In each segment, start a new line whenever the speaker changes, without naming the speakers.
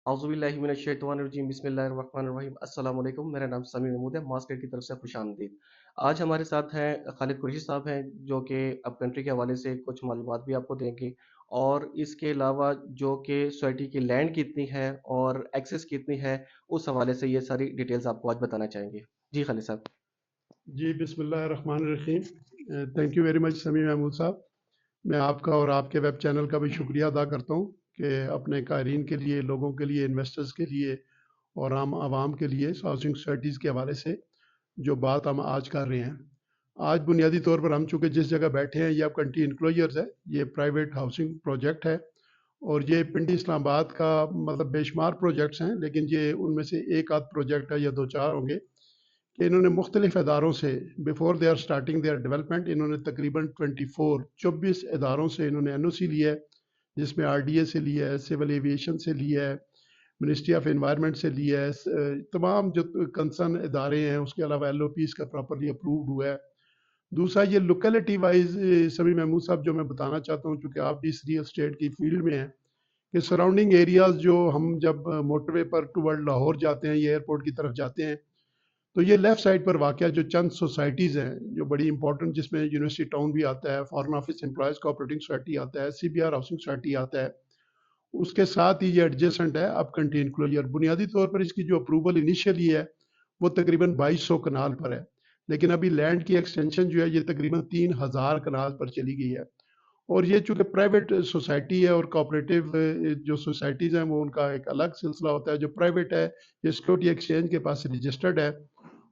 औज़ुबिल्लाहिमिनश्शैतानिर्रजीम बिस्मिल्लाहिर्रहमानिर्रहीम अस्सलाम वालेकुम। मेरा नाम समीर महमूद है, मास ट्रेड की तरफ से खुशामदीद। आज हमारे साथ हैं खालिद कुरैशी साहब हैं, जो कि अप कंट्री के हवाले से कुछ मालूमात भी आपको देंगे, और इसके अलावा जो कि सोसाइटी की लैंड कितनी है और एक्सेस कितनी है, उस हवाले से ये सारी डिटेल्स आपको आज बताना चाहेंगे। जी खालिद साहब।
जी बिस्मिल्लाहिर्रहमानिर्रहीम। थैंक यू वेरी मच समी महमूद साहब। मैं आपका और आपके वेब चैनल का भी शुक्रिया अदा करता हूँ कि अपने कायरीन के लिए, लोगों के लिए, इन्वेस्टर्स के लिए और आम आवाम के लिए हाउसिंग सोसाइटीज़ के हवाले से जो बात हम आज कर रहे हैं। आज बुनियादी तौर पर हम चूँकि जिस जगह बैठे हैं ये अब कंट्री इनक्लोजर्स है, ये प्राइवेट हाउसिंग प्रोजेक्ट है और ये पिंडी इस्लामाबाद का मतलब बेशुमार प्रोजेक्ट्स हैं, लेकिन ये उनमें से एक आध प्रोजेक्ट है या दो चार होंगे कि इन्होंने मुख्तलिफ इदारों से before they are starting their development इन्होंने तकरीबन 24 इदारों से इन्होंने NOC लिया है, जिसमें RDA से लिया है, सिविल एविएशन से लिया है, मिनिस्ट्री ऑफ एनवायरनमेंट से लिया है, तमाम जो कंसर्न इदारे हैं, उसके अलावा LOPs का प्रॉपरली अप्रूव्ड हुआ है। दूसरा ये लोकेलिटी वाइज सभी महमूद साहब जो मैं बताना चाहता हूँ, चूँकि आप भी इस रियल स्टेट की फील्ड में हैं, कि सराउंडिंग एरियाज जो हम जब मोटरवे पर टूवर्ड लाहौर जाते हैं, ये एयरपोर्ट की तरफ जाते हैं, तो ये लेफ़्ट साइड पर वाक़या जो चंद सोसाइटीज़ हैं जो बड़ी इंपॉर्टेंट, जिसमें यूनिवर्सिटी टाउन भी आता है, foreign office employees cooperative society आता है, CBR हाउसिंग सोसाइटी आता है, उसके साथ ही ये एडजेसेंट है अब कंट्री इनक्लोजर। बुनियादी तौर पर इसकी जो अप्रूवल इनिशियली है वो तकरीबन 2200 कनाल पर है, लेकिन अभी लैंड की एक्सटेंशन जो है ये तकरीबन 3000 कनाल पर चली गई है। और ये चूँकि प्राइवेट सोसाइटी है और कोऑपरेटिव जो सोसाइटीज़ हैं वो उनका एक अलग सिलसिला होता है। जो प्राइवेट है ये सिक्योरिटी एक्सचेंज के पास रजिस्टर्ड है,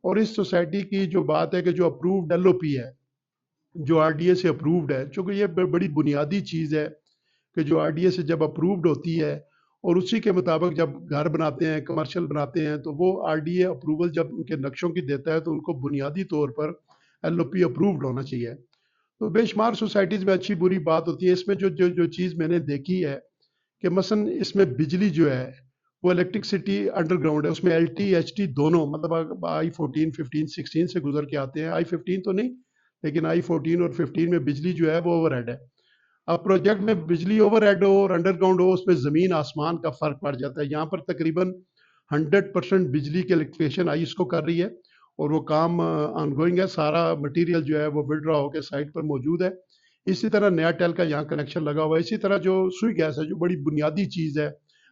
और इस सोसाइटी की जो बात है कि जो अप्रूव्ड LOP है, जो RDA से अप्रूव्ड है, चूँकि ये बड़ी बुनियादी चीज़ है कि जो RDA से जब अप्रूव्ड होती है और उसी के मुताबिक जब घर बनाते हैं, कमर्शियल बनाते हैं, तो वो RDA अप्रूवल जब उनके नक्शों की देता है तो उनको बुनियादी तौर पर LOP अप्रूव्ड होना चाहिए। तो बेशुमार सोसाइटीज़ में अच्छी बुरी बात होती है। इसमें जो जो जो चीज़ मैंने देखी है कि मसलन इसमें बिजली जो है वो इलेक्ट्रिसिटी अंडरग्राउंड है, उसमें LT HT दोनों, मतलब I14, 15, 16 से गुजर के आते हैं। I15 तो नहीं, लेकिन I14 और 15 में बिजली जो है वो ओवरहेड है। अब प्रोजेक्ट में बिजली ओवरहेड हो और अंडरग्राउंड हो, उसमें ज़मीन आसमान का फ़र्क पड़ जाता है। यहाँ पर तकरीबन 100% बिजली की इलेक्ट्रिफिकेशन आई इसको कर रही है और वो काम ऑनगोइंग है। सारा मटेरियल जो है वो विड्रॉ होकर साइट पर मौजूद है। इसी तरह नया टेल का यहाँ कनेक्शन लगा हुआ है। इसी तरह जो सुई गैस है, जो बड़ी बुनियादी चीज़ है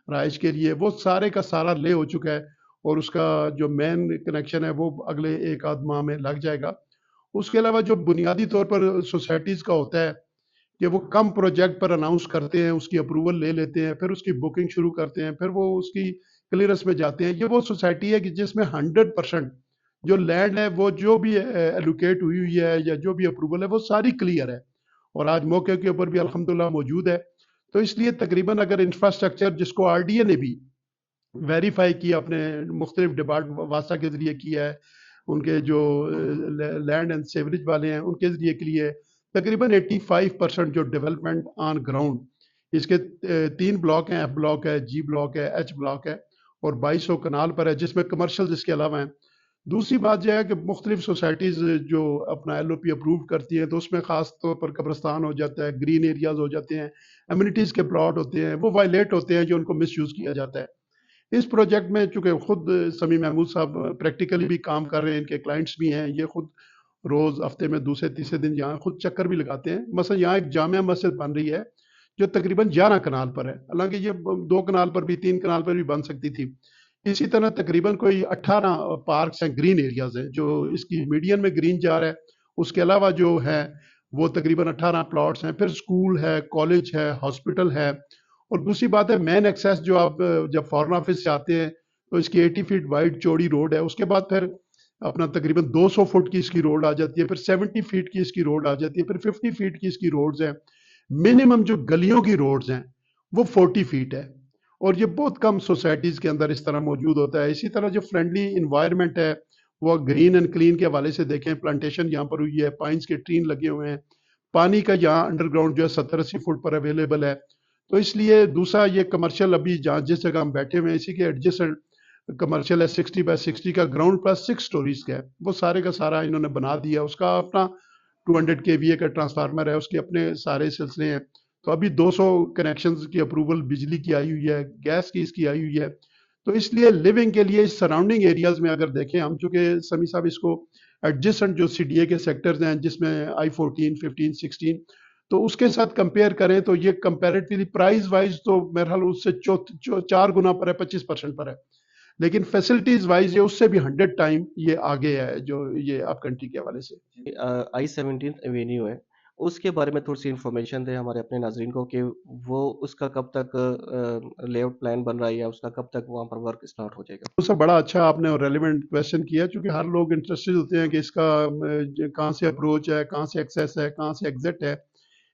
रहाइश के लिए, वो सारे का सारा ले हो चुका है और उसका जो मेन कनेक्शन है वो अगले एक आध माह में लग जाएगा। उसके अलावा जो बुनियादी तौर पर सोसाइटीज़ का होता है कि वो कम प्रोजेक्ट पर अनाउंस करते हैं, उसकी अप्रूवल ले लेते हैं, फिर उसकी बुकिंग शुरू करते हैं, फिर वो उसकी क्लियरेंस में जाते हैं। ये वो सोसाइटी है कि जिसमें 100% जो लैंड है वो जो भी एलोकेट हुई हुई है या जो भी अप्रूवल है वो सारी क्लियर है और आज मौके के ऊपर भी अल्हम्दुलिल्लाह मौजूद है। तो इसलिए तकरीबन अगर इंफ्रास्ट्रक्चर जिसको RDA ने भी वेरीफाई किया, अपने मुख्तलिफ डिपार्टमेंट वासा के ज़रिए किया है, उनके जो लैंड एंड सेवरेज वाले हैं उनके ज़रिए के लिए तकरीबन 85% जो डेवलपमेंट ऑन ग्राउंड, इसके 3 ब्लॉक हैं, F ब्लॉक है, G ब्लॉक है, H ब्लॉक है और 2200 कनाल पर है, जिसमें कमर्शियल इसके अलावा हैं। दूसरी बात यह है कि मुख्तलिफ सोसाइटीज़ जो अपना LOP अप्रूव करती हैं तो उसमें ख़ास तौर पर कब्रस्तान हो जाता है, ग्रीन एरियाज़ हो जाते हैं, एमिनिटीज़ के प्लॉट होते हैं, वो वायलेट होते हैं, जो उनको मिस यूज़ किया जाता है। इस प्रोजेक्ट में चूँकि खुद समी महमूद साहब प्रैक्टिकली भी काम कर रहे हैं, इनके क्लाइंट्स भी हैं, ये खुद रोज़ हफ्ते में दूसरे तीसरे दिन यहाँ खुद चक्कर भी लगाते हैं। मसलन यहाँ एक जामिया मस्जिद बन रही है जो तकरीबन 11 कनाल पर है, हालांकि ये 2 कनाल पर भी, 3 कनाल पर भी बन सकती थी। इसी तरह तकरीबन कोई 18 पार्क्स हैं, ग्रीन एरियाज़ हैं, जो इसकी मीडियन में ग्रीन जा रहा है। उसके अलावा जो है वो तकरीबन 18 प्लॉट्स हैं, फिर स्कूल है, कॉलेज है, हॉस्पिटल है। और दूसरी बात है मेन एक्सेस, जो आप जब फॉरेन ऑफिस से आते हैं तो इसकी 80 फीट वाइड चौड़ी रोड है, उसके बाद फिर अपना तकरीबन 200 फुट की इसकी रोड आ जाती है, फिर 70 फीट की इसकी रोड आ जाती है, फिर 50 फीट की इसकी रोड्स हैं। मिनिमम जो गलियों की रोड्स हैं वो 40 फीट है और ये बहुत कम सोसाइटीज़ के अंदर इस तरह मौजूद होता है। इसी तरह जो फ्रेंडली इन्वायरमेंट है वो ग्रीन एंड क्लीन के हवाले से देखें, प्लांटेशन यहाँ पर हुई है, पाइन्स के ट्रीन लगे हुए हैं, पानी का यहाँ अंडरग्राउंड जो है 70-80 फुट पर अवेलेबल है। तो इसलिए दूसरा ये कमर्शियल अभी जहाँ जिस जगह हम बैठे हुए हैं इसी के एडजेसेंट कमर्शियल है, 60 बाय 60 का, ग्राउंड प्लस 6 स्टोरीज का है, वो सारे का सारा इन्होंने बना दिया। उसका अपना 200 kVA का ट्रांसफार्मर है, उसके अपने सारे सिलसिले हैं। تو ابھی 200 کنیکشنز کی اپروول بجلی کی آئی ہوئی ہے، گیس کی اس کی آئی ہوئی ہے. تو اس لیے لیونگ کے لیے سراؤنڈنگ ایریاز میں اگر دیکھیں ہم، چونکہ سمی صاحب اس کو ایڈجسٹنٹ جو سی ڈی اے کے سیکٹرز ہیں جس میں آئی 14 15 16، تو اس کے ساتھ کمپیئر کریں تو یہ کمپیریٹیولی پرائز وائز تو میرے خیال اس سے 4 گنا پر ہے، 25% پر ہے. لیکن فیسلٹیز وائز یہ اس سے بھی 100 ٹائم یہ آگے ہے جو یہ اپ کنٹری کے حوالے سے.
I-17 ایوینیو ہے، اس کے بارے میں تھوڑی سی انفارمیشن دیں ہمارے اپنے ناظرین کو کہ وہ اس کا کب تک لے آؤٹ پلان بن رہا ہے یا اس کا کب تک وہاں پر ورک اسٹارٹ ہو جائے گا؟
اس سے بڑا اچھا آپ نے ریلیونٹ کویشچن کیا، چونکہ ہر لوگ انٹرسٹڈ ہوتے ہیں کہ اس کا کہاں سے اپروچ ہے، کہاں سے ایکسیس ہے، کہاں سے ایگزٹ ہے.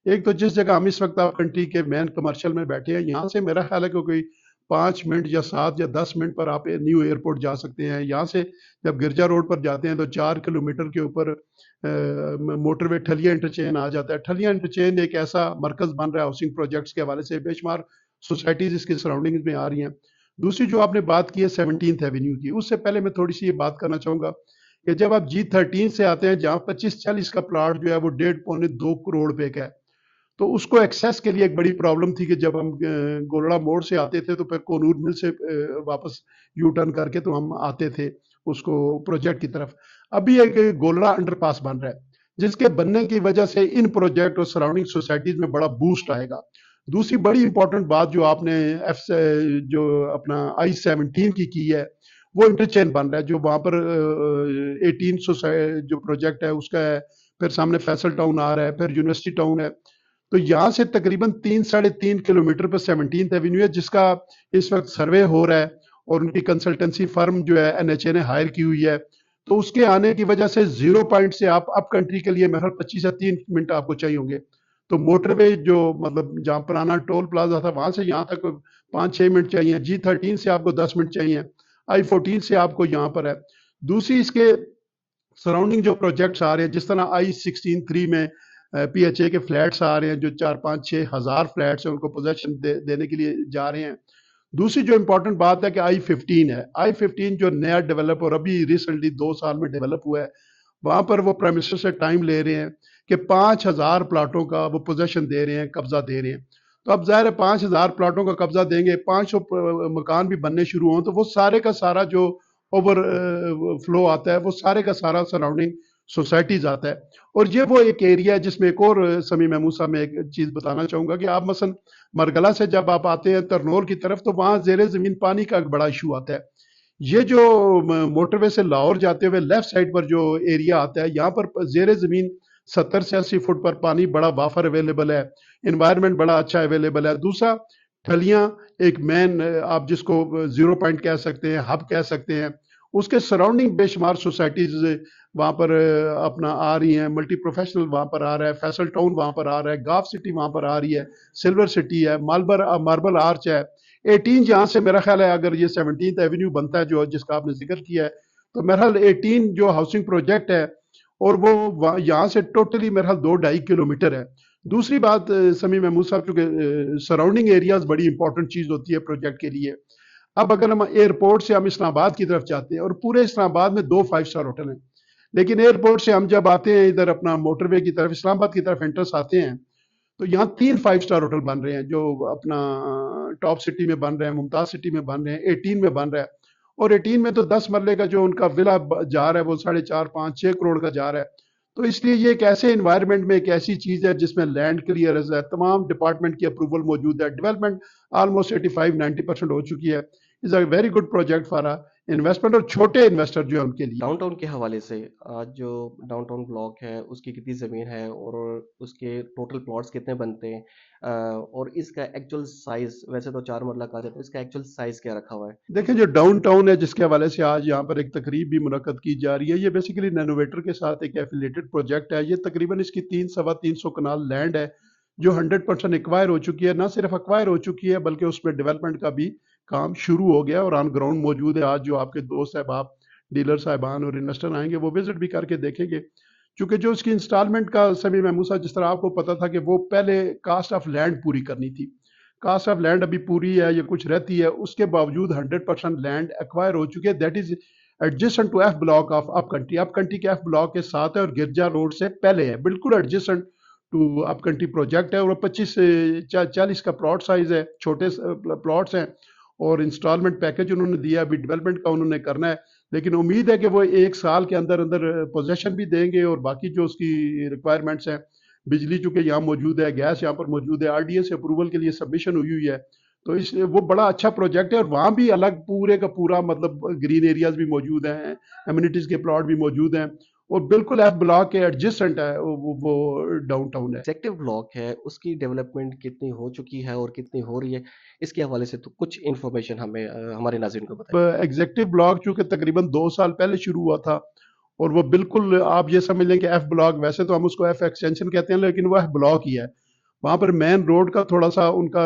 ایک تو جس جگہ ہم اس وقت آپ کنٹری کے مین کمرشل میں بیٹھے ہیں، یہاں سے میرا خیال ہے کہ کوئی 5 منٹ یا 7 یا 10 منٹ پر آپ نیو ایئرپورٹ جا سکتے ہیں. یہاں سے جب گرجا روڈ پر جاتے ہیں تو 4 کلومیٹر کے اوپر موٹر وے ٹھلیا انٹرچینج آ جاتا ہے. ٹھلیا انٹرچینج ایک ایسا مرکز بن رہا ہے ہاؤسنگ پروجیکٹس کے حوالے سے، بے شمار سوسائٹیز اس کی سراؤنڈنگز میں آ رہی ہیں. دوسری جو آپ نے بات کی ہے 17th ایونیو کی، اس سے پہلے میں تھوڑی سی یہ بات کرنا چاہوں گا کہ جب آپ G13 سے آتے ہیں جہاں 25-40 کا پلاٹ جو ہے وہ 1.5 پونے 2 کروڑ روپے کا ہے، تو اس کو ایکسیس کے لیے ایک بڑی پرابلم تھی کہ جب ہم گولڑا موڑ سے آتے تھے تو پھر کونور مل سے واپس یو ٹرن کر کے تو ہم آتے تھے اس کو پروجیکٹ کی طرف. ابھی ایک گولڑا انڈر پاس بن رہا ہے جس کے بننے کی وجہ سے ان پروجیکٹ اور سراؤنڈنگ سوسائٹیز میں بڑا بوسٹ آئے گا. دوسری بڑی امپورٹنٹ بات جو آپ نے جو اپنا I-17 کی ہے، وہ انٹرچینج بن رہا ہے جو وہاں پر 18 جو پروجیکٹ ہے اس کا ہے. پھر سامنے فیصل ٹاؤن آ رہا ہے، پھر یونیورسٹی ٹاؤن ہے. تو یہاں سے تقریباً 3-3.5 کلومیٹر پر 17th ایونیو ہے جس کا اس وقت سروے ہو رہا ہے اور ان کی کنسلٹنسی فرم جو ہے NHA نے ہائر کی ہوئی ہے. تو اس کے آنے کی وجہ سے 0 پوائنٹ سے آپ اپ کنٹری کے لیے محض 25 سے 30 منٹ آپ کو چاہیے ہوں گے. تو موٹر وے جو مطلب جہاں پرانا ٹول پلازا تھا وہاں سے یہاں تک 5-6 منٹ چاہیے. G13 سے آپ کو 10 منٹ چاہیے. I-14 سے آپ کو یہاں پر ہے. دوسری اس کے سراؤنڈنگ جو پروجیکٹس آ رہے ہیں، جس طرح I-16-3 میں PHA کے فلیٹس آ رہے ہیں جو 4-5-6 ہزار فلیٹس ہیں ان کو پوزیشن دینے کے لیے جا رہے ہیں. دوسری جو امپورٹنٹ بات ہے کہ I-15 ہے. I-15 جو نیا ڈیولپ اور ابھی ریسنٹلی 2 سال میں ڈیولپ ہوا ہے، وہاں پر وہ پرائم منسٹر سے ٹائم لے رہے ہیں کہ 5,000 پلاٹوں کا وہ پوزیشن دے رہے ہیں، قبضہ دے رہے ہیں. تو اب ظاہر ہے 5,000 پلاٹوں کا قبضہ دیں گے، 500 مکان بھی بننے شروع ہوں تو وہ سارے کا سارا جو اوور فلو آتا ہے وہ سارے کا سارا سراؤنڈنگ سوسائٹیز آتا ہے. اور یہ وہ ایک ایریا ہے جس میں ایک اور سمی محمود صاحب میں ایک چیز بتانا چاہوں گا کہ آپ مثلا مرگلہ سے جب آپ آتے ہیں ترنول کی طرف تو وہاں زیر زمین پانی کا ایک بڑا ایشو آتا ہے. یہ جو موٹر وے سے لاہور جاتے ہوئے لیفٹ سائڈ پر جو ایریا آتا ہے، یہاں پر زیر زمین 70 سے 80 فٹ پر پانی بڑا وافر اویلیبل ہے، انوائرمنٹ بڑا اچھا اویلیبل ہے. دوسرا ٹھلیاں ایک مین آپ جس کو 0 پوائنٹ کہہ سکتے ہیں، ہب کہہ سکتے ہیں، اس کے سراؤنڈنگ بے شمار سوسائٹیز وہاں پر اپنا آ رہی ہیں. ملٹی پروفیشنل وہاں پر آ رہا ہے، فیصل ٹاؤن وہاں پر آ رہا ہے، گاف سٹی وہاں پر آ رہی ہے، سلور سٹی ہے، ماربل آرچ ہے. 18 جہاں سے میرا خیال ہے اگر یہ 17th ایونیو بنتا ہے جو جس کا آپ نے ذکر کیا ہے تو میرا خیال 18 جو ہاؤسنگ پروجیکٹ ہے اور وہ یہاں سے ٹوٹلی میرا خیال 2-2.5 کلومیٹر ہے. دوسری بات سمی محمود صاحب، چونکہ سراؤنڈنگ ایریاز بڑی امپورٹنٹ چیز ہوتی ہے پروجیکٹ کے لیے. اب اگر ہم ایئرپورٹ سے ہم اسلام آباد کی طرف جاتے ہیں اور پورے اسلام آباد میں 2 5 اسٹار ہوٹل ہیں، لیکن ایئرپورٹ سے ہم جب آتے ہیں ادھر اپنا موٹر وے کی طرف اسلام آباد کی طرف انٹرس آتے ہیں تو یہاں 3 5 اسٹار ہوٹل بن رہے ہیں جو اپنا ٹاپ سٹی میں بن رہے ہیں، ممتاز سٹی میں بن رہے ہیں، 18 میں بن رہا ہے. اور 18 میں تو 10 مرلے کا جو ان کا ولا جا رہا ہے وہ 4.5-5-6 کروڑ کا جا رہا ہے. تو اس لیے یہ ایک ایسے انوائرمنٹ میں ایک ایسی چیز ہے جس میں لینڈ کلیئرنس ہے، تمام ڈپارٹمنٹ کی اپروول موجود ہے، ڈیولپمنٹ آلموسٹ 85-90% ہو چکی ہے. Is a very good project for investment اور چھوٹے انویسٹر جو ہے ان کے لیے.
ڈاؤن ٹاؤن کے حوالے سے آج جو ڈاؤن ٹاؤن بلاک ہے اس کی کتنی زمین ہے اور اس کے ٹوٹل پلاٹس کتنے بنتے ہیں اور اس کا ایکچوئل سائز، ویسے تو 4 مرلہ کہا جاتا ہے، اس کا ایکچوئل سائز کیا رکھا ہوا ہے؟
دیکھیں جو ڈاؤن ٹاؤن ہے جس کے حوالے سے آج یہاں پر ایک تقریب بھی منعقد کی جا رہی ہے، یہ بیسیکلی نینوویٹر کے ساتھ ایک ایفیلیٹڈ پروجیکٹ ہے. یہ تقریباً اس کی 300-325 کنال لینڈ ہے جو 100% ایکوائر ہو چکی ہے. نہ صرف ایکوائر ہو چکی ہے بلکہ اس میں ڈیولپمنٹ کا بھی کام شروع ہو گیا اور آن گراؤنڈ موجود ہے. آج جو آپ کے دوست احباب ڈیلر صاحبان اور انویسٹر آئیں گے وہ وزٹ بھی کر کے دیکھیں گے. چونکہ جو اس کی انسٹالمنٹ کا سمی محمود صاحب جس طرح آپ کو پتا تھا کہ وہ پہلے کاسٹ آف لینڈ پوری کرنی تھی، کاسٹ آف لینڈ ابھی پوری ہے یا کچھ رہتی ہے، اس کے باوجود 100% لینڈ ایکوائر ہو چکے. That is adjacent to F block of up country. Up country کے ایف بلاک کے ساتھ ہے اور گرجا روڈ سے پہلے ہے، بالکل adjacent to up country project है और 25 से 40 का प्लॉट साइज है, छोटे प्लॉट्स हैं और इंस्टॉलमेंट पैकेज उन्होंने दिया, अभी डेवलपमेंट का उन्होंने करना है, लेकिन उम्मीद है कि वो 1 साल के अंदर अंदर पोजेशन भी देंगे और बाकी जो उसकी रिक्वायरमेंट्स हैं, बिजली चूंकि यहाँ मौजूद है, गैस यहाँ पर मौजूद है, आरडीएस अप्रूवल के लिए सबमिशन हुई हुई है, तो इस वो बड़ा अच्छा प्रोजेक्ट है और वहाँ भी अलग पूरे का पूरा मतलब ग्रीन एरियाज भी मौजूद हैं, एमिनिटीज के प्लॉट भी मौजूद हैं और बिल्कुल एफ ब्लॉक के एडजेसेंट है, वो डाउनटाउन है।
एग्जेक्टिव ब्लॉक है, उसकी डेवलपमेंट कितनी हो चुकी है और कितनी हो रही है, इसके हवाले से तो कुछ इन्फॉर्मेशन हमें हमारे नाज़रीन को बताइए।
एग्जेक्टिव ब्लॉक चूंकि तकरीबन 2 साल पहले शुरू हुआ था और वो बिल्कुल आप ये समझ लें कि एफ ब्लॉक, वैसे तो हम उसको एफ एक्सटेंशन कहते हैं लेकिन वो एफ ब्लॉक ही है। वहाँ पर मेन रोड का थोड़ा सा उनका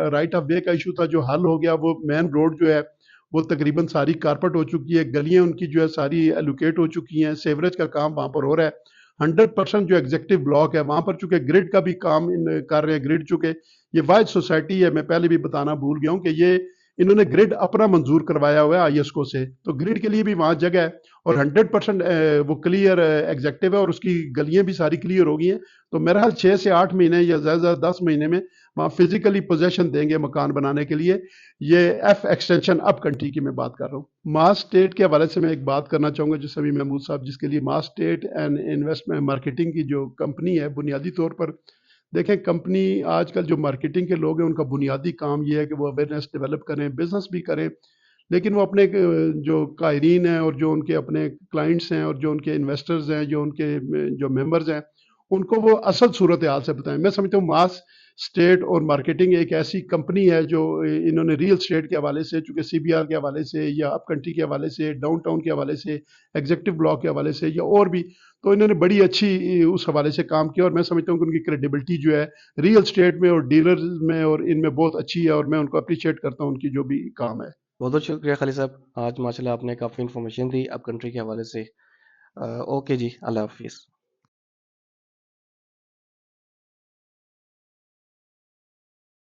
राइट ऑफ वे का इशू था जो हल हो गया, वो मेन रोड जो है वो तकरीबन सारी कारपेट हो चुकी है, गलियां उनकी जो है सारी एलोकेट हो चुकी हैं, सेवरेज का काम वहाँ पर हो रहा है। 100% जो एग्जेक्टिव ब्लॉक है वहाँ पर चूंकि ग्रिड का भी काम कर रहे हैं, ग्रिड चूंकि ये वाइड सोसाइटी है, मैं पहले भी बताना भूल गया हूँ कि ये इन्होंने ग्रिड अपना मंजूर करवाया हुआ है आईएसको से, तो ग्रिड के लिए भी वहाँ जगह है और 100% वो क्लियर एग्जेक्टिव है और उसकी गलियां भी सारी क्लियर हो गई हैं। तो मेरा हाल 6 से 8 महीने या ज़्यादा 10 महीने में वहाँ फिजिकली पोजेशन देंगे मकान बनाने के लिए। ये एफ एक्सटेंशन अप कंट्री की मैं बात कर रहा हूँ। मास स्टेट के हवाले से मैं एक बात करना चाहूँगा जो सभी महमूद साहब, जिसके लिए मास स्टेट एंड इन्वेस्टमेंट मार्केटिंग की जो कंपनी है, बुनियादी तौर पर देखें, कंपनी आजकल जो मार्केटिंग के लोग हैं उनका बुनियादी काम ये है कि वो अवेयरनेस डेवलप करें, बिजनेस भी करें, लेकिन वो अपने जो कायरीन हैं और जो उनके अपने क्लाइंट्स हैं और जो उनके इन्वेस्टर्स हैं, जो उनके जो मेंबर्स हैं, उनको वो असल सूरत हाल से बताएं। मैं समझता हूँ मास स्टेट और मार्केटिंग एक ऐसी कंपनी है जो इन्होंने रियल स्टेट के हवाले से, चूँकि सीबीआर के हवाले से या अप कंट्री के हवाले से, डाउनटाउन के हवाले से, एग्जेक्टिव ब्लॉक के हवाले से या और भी, तो इन्होंने बड़ी अच्छी उस हवाले से काम किया और मैं समझता हूँ कि उनकी क्रेडिबिलिटी जो है रियल स्टेट में और डीलर्स में और इनमें बहुत अच्छी है और मैं उनको अप्रिशिएट करता हूँ उनकी जो भी काम है।
बहुत बहुत शुक्रिया खालिद साहब, आज माशाल्लाह आपने काफ़ी इन्फॉर्मेशन दी अब कंट्री के हवाले से। ओके जी, अल्लाह हाफिज़।